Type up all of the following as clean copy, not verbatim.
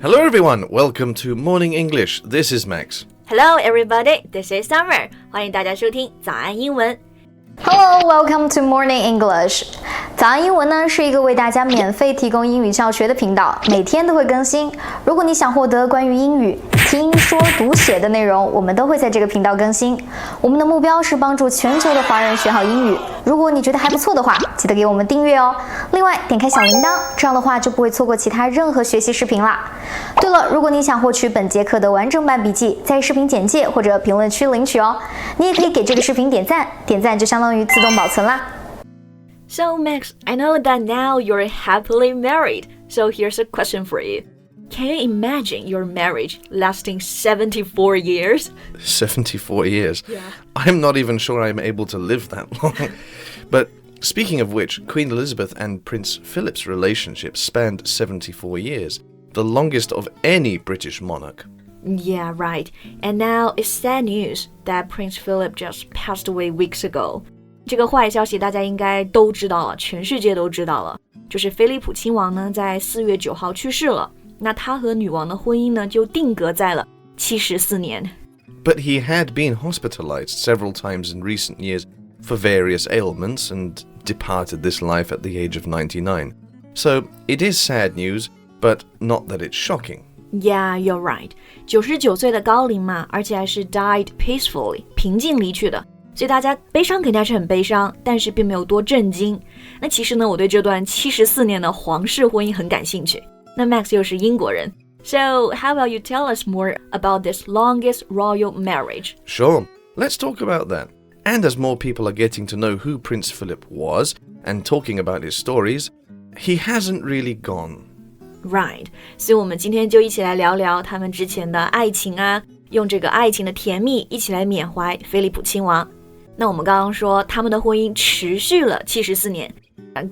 Hello everyone, welcome to Morning English. This is Max. Hello everybody, this is Summer. 欢迎大家收听早安英文。Hello, welcome to Morning English. 早安英文呢是一个为大家免费提供英语教学的频道，每天都会更新。如果你想获得关于英语听说读写的内容，我们都会在这个频道更新。我们的目标是帮助全球的华人学好英语。如果你觉得还不错的话，记得给我们订阅哦。另外，点开小铃铛，这样的话就不会错过其他任何学习视频啦。对了，如果你想获取本节课的完整版笔记，在视频简介或者评论区领取哦。你也可以给这个视频点赞，点赞就相当于自动保存啦。So Max, I know that now you're happily married. So here's a question for you. Can you imagine your marriage lasting 74 years? 74 years? Yeah. I'm not even sure I'm able to live that long. But speaking of which, Queen Elizabeth and Prince Philip's relationship spanned 74 years, the longest of any British monarch. Yeah, right. And now it's sad news that Prince Philip just passed away weeks ago. 这个坏消息大家应该都知道了，全世界都知道了。就是菲利普亲王呢，在4月9号去世了。那他和女王的婚姻呢，就定格在了74年。But he had been hospitalized several times in recent years for various ailments and departed this life at the age of 99. So it is sad news, but not that it's shocking. Yeah, you're right. 99岁的高龄嘛，而且还是 died peacefully, 平静离去的。所以大家悲伤肯定还是很悲伤，但是并没有多震惊。那其实呢，我对这段74年的皇室婚姻很感兴趣。那 Max 又是英国人。So how about you tell us more about this longest royal marriage? Sure, let's talk about that. And as more people are getting to know who Prince Philip was and talking about his stories, he hasn't really gone. Right. 所以我们今天就一起来聊聊他们之前的爱情啊，用这个爱情的甜蜜一起来缅怀菲利普亲王。那我们刚刚说他们的婚姻持续了74年。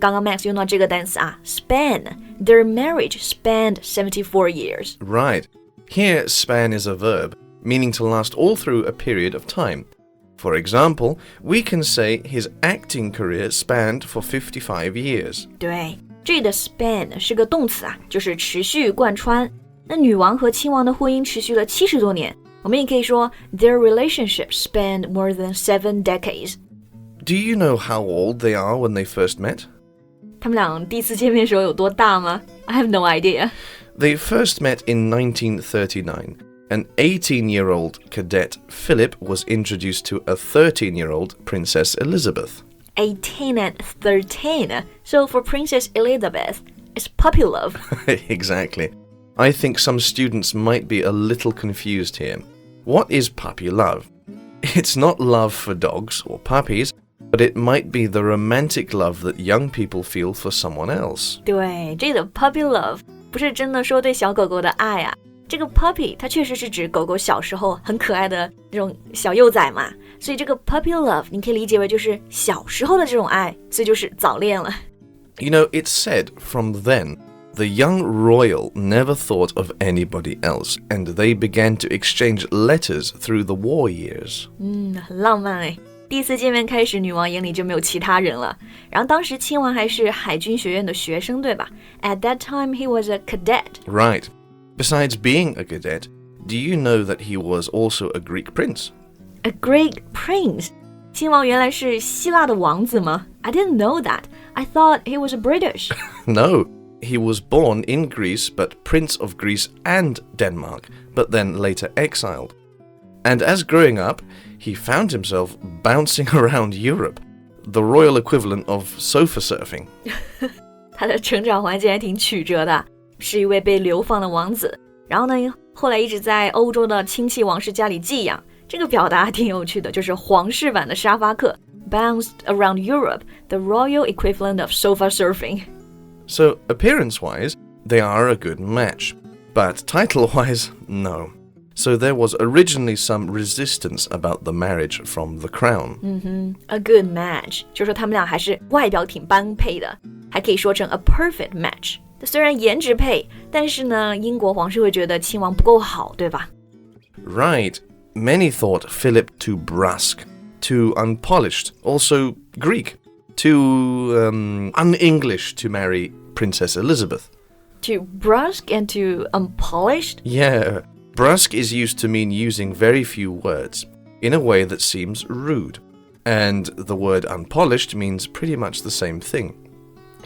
刚刚 Max 用到这个单词啊 span. Their marriage spanned 74 years. Right. Here, span is a verb, meaning to last all through a period of time. For example, we can say his acting career spanned for 55 years. 对，这里的 span 是个动词啊，就是持续贯穿。那女王和亲王的婚姻持续了70多年。我们也可以说 their relationship spanned more than 7 decades. Do you know how old they are when they first met? 他们俩第一次见面的时候有多大吗？ I have no idea. They first met in 1939. An 18-year-old cadet, Philip, was introduced to a 13-year-old Princess Elizabeth. 18 and 13. So for Princess Elizabeth, it's puppy love. Exactly. I think some students might be a little confused here. What is puppy love? It's not love for dogs or puppies, but it might be the romantic love that young people feel for someone else. 对，这里的 puppy love 不是真的说对小狗狗的爱啊。这个 puppy 它确实是指狗狗小时候很可爱的这种小幼崽嘛，所以这个 puppy love 你可以理解为就是小时候的这种爱，所以就是早恋了。You know, it's said from then, the young royal never thought of anybody else, and they began to exchange letters through the war years. 很浪漫哎。第一次见面开始，女王眼里就没有其他人了。然后当时亲王还是海军学院的学生，对吧？ At that time, he was a cadet. Right. Besides being a cadet, do you know that he was also a Greek prince? A Greek prince? 亲王原来是希腊的王子吗？ I didn't know that. I thought he was British. No, he was born in Greece, but Prince of Greece and Denmark, but then later exiled. And as growing up, he found himself bouncing around Europe, the royal equivalent of sofa surfing. 他的成长环境还挺曲折的，是一位被流放的王子，然后呢，后来一直在欧洲的亲戚王室家里寄养。这个表达挺有趣的，就是皇室版的沙发客 bounced around Europe, the royal equivalent of sofa surfing. So, appearance-wise, they are a good match. But title-wise, no. So there was originally some resistance about the marriage from the crown. A good match 就说他们俩还是外表挺般配的，还可以说成 a perfect match. 虽然颜值配，但是呢，英国皇室会觉得亲王不够好，对吧？ Right. Many thought Philip too brusque, too unpolished, also Greek, too un-English to marry Princess Elizabeth. To brusque and to unpolished? Yeah, brusque is used to mean using very few words in a way that seems rude. And the word unpolished means pretty much the same thing.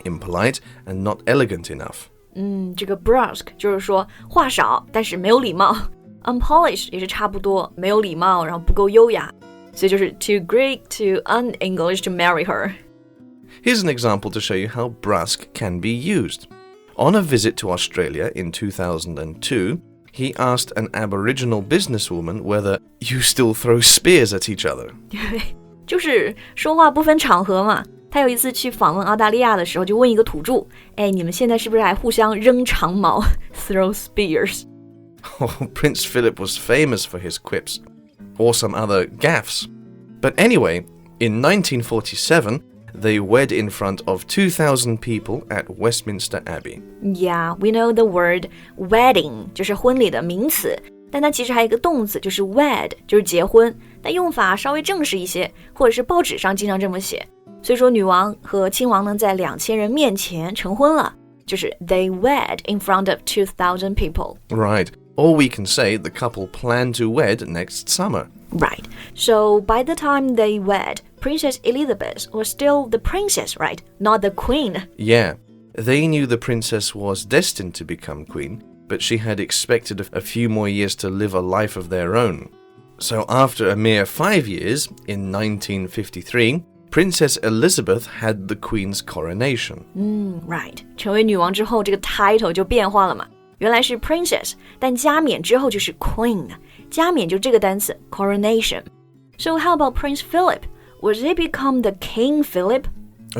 Impolite and not elegant enough. 这个 brusque 就是说话少，但是没有礼貌。Unpolished 也是差不多，没有礼貌，然后不够优雅。所以就是 too Greek, too un-English to marry her. Here's an example to show you how brusque can be used. On a visit to Australia in 2002, he asked an Aboriginal businesswoman whether you still throw spears at each other. 就是说话不分场合嘛。他有一次去访问澳大利亚的时候，就问一个土著，你们现在是不是还互相扔长矛 throw spears? Oh, Prince Philip was famous for his quips, or some other gaffes. But anyway, in 1947, they wed in front of 2,000 people at Westminster Abbey. Yeah, we know the word wedding 就是婚礼的名词，但它其实还有一个动词，就是 wed 就是结婚，但用法稍微正式一些，或者是报纸上经常这么写。所以说女王和亲王呢在2000人面前成婚了，就是 they wed in front of 2,000 people. Right. Or we can say the couple plan to wed next summer. Right. So by the time they wed, Princess Elizabeth was still the princess, right? Not the queen. Yeah. They knew the princess was destined to become queen, but she had expected a few more years to live a life of their own. So after a mere 5 years, in 1953, Princess Elizabeth had the Queen's coronation. Right. 成为女王之后，这个 title 就变化了嘛。原来是 princess， 但加冕之后就是 queen。加冕就这个单词 coronation. So how about Prince Philip? Was he become the King Philip?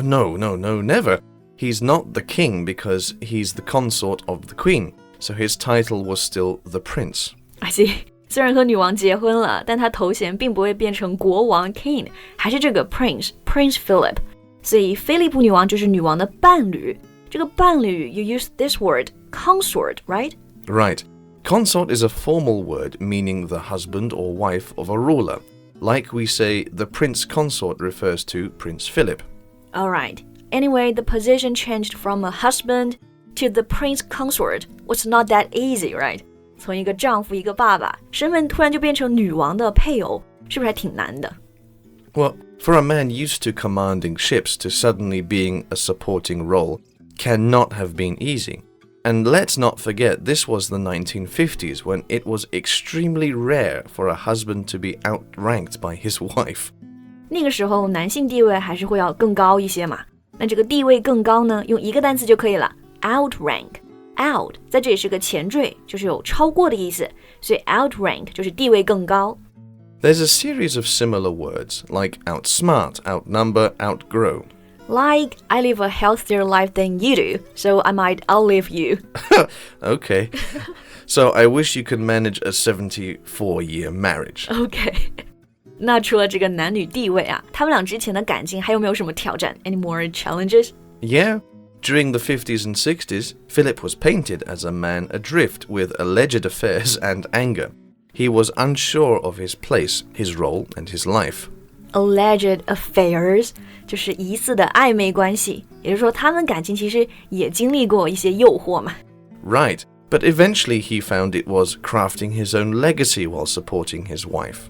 No, never. He's not the king because he's the consort of the Queen. So his title was still the prince. I see. 虽然和女王结婚了，但他头衔并不会变成国王 king， 还是这个 Prince Philip。所以菲利普女王就是女王的伴侣。这个伴侣 you use this word consort, right? Right. Consort is a formal word meaning the husband or wife of a ruler. Like we say, the prince consort refers to Prince Philip. All right. Anyway, the position changed from a husband to the prince consort was not that easy, right? 从一个丈夫一个爸爸，身份突然就变成女王的配偶，是不是还挺难的？ Well, for a man used to commanding ships to suddenly being a supporting role cannot have been easy. And let's not forget, this was the 1950s when it was extremely rare for a husband to be outranked by his wife. 那个时候男性地位还是会要更高一些嘛。那这个地位更高呢，用一个单词就可以了 ，outrank。out 在这里是个前缀，就是有超过的意思，所以 outrank 就是地位更高。There's a series of similar words like outsmart, outnumber, outgrow. Like, I live a healthier life than you do, so I might outlive you. Okay. So I wish you could manage a 74-year marriage. Okay. 那除了这个男女地位啊，他们俩之前的感情还有没有什么挑战 ？Any more challenges? Yeah. During the 50s and 60s, Philip was painted as a man adrift with alleged affairs and anger. He was unsure of his place, his role, and his life. Alleged affairs 就是疑似的暧昧关系，也就是说他们感情其实也经历过一些诱惑嘛。Right, but eventually he found it was crafting his own legacy while supporting his wife.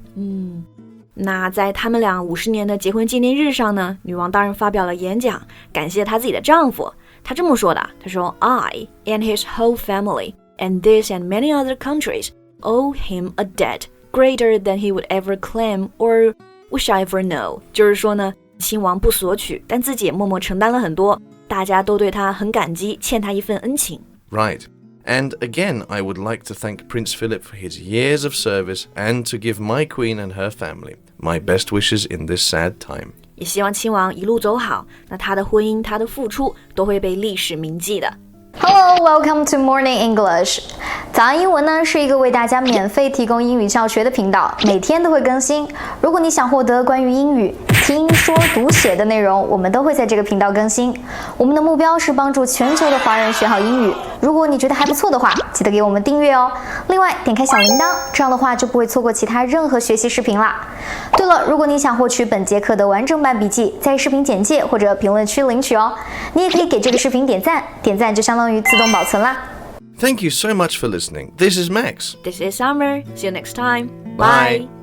那在他们俩50年的结婚纪念日上呢，女王当然发表了演讲，感谢她自己的丈夫。她这么说的，她说 I and his whole family and this and many other countries owe him a debt greater than he would ever claim or wish I ever know. 就是说呢，亲王不索取，但自己也默默承担了很多，大家都对他很感激，欠他一份恩情。Right. And again, I would like to thank Prince Philip for his years of service and to give my queen and her family my best wishes in this sad time. 也希望亲王一路走好，那他的婚姻，他的付出都会被历史铭记的。Hello, welcome to Morning English. 早安英文呢是一个为大家免费提供英语教学的频道，每天都会更新。如果你想获得关于英语听说读写的内容，我们都会在这个频道更新。我们的目标是帮助全球的华人学好英语。如果你觉得还不错的话，记得给我们订阅哦。另外，点开小铃铛，这样的话就不会错过其他任何学习视频啦。对了，如果你想获取本节课的完整版笔记，在视频简介或者评论区领取哦。你也可以给这个视频点赞，点赞就相当于自动保存啦。Thank you so much for listening. This is Max. This is Summer. See you next time. Bye.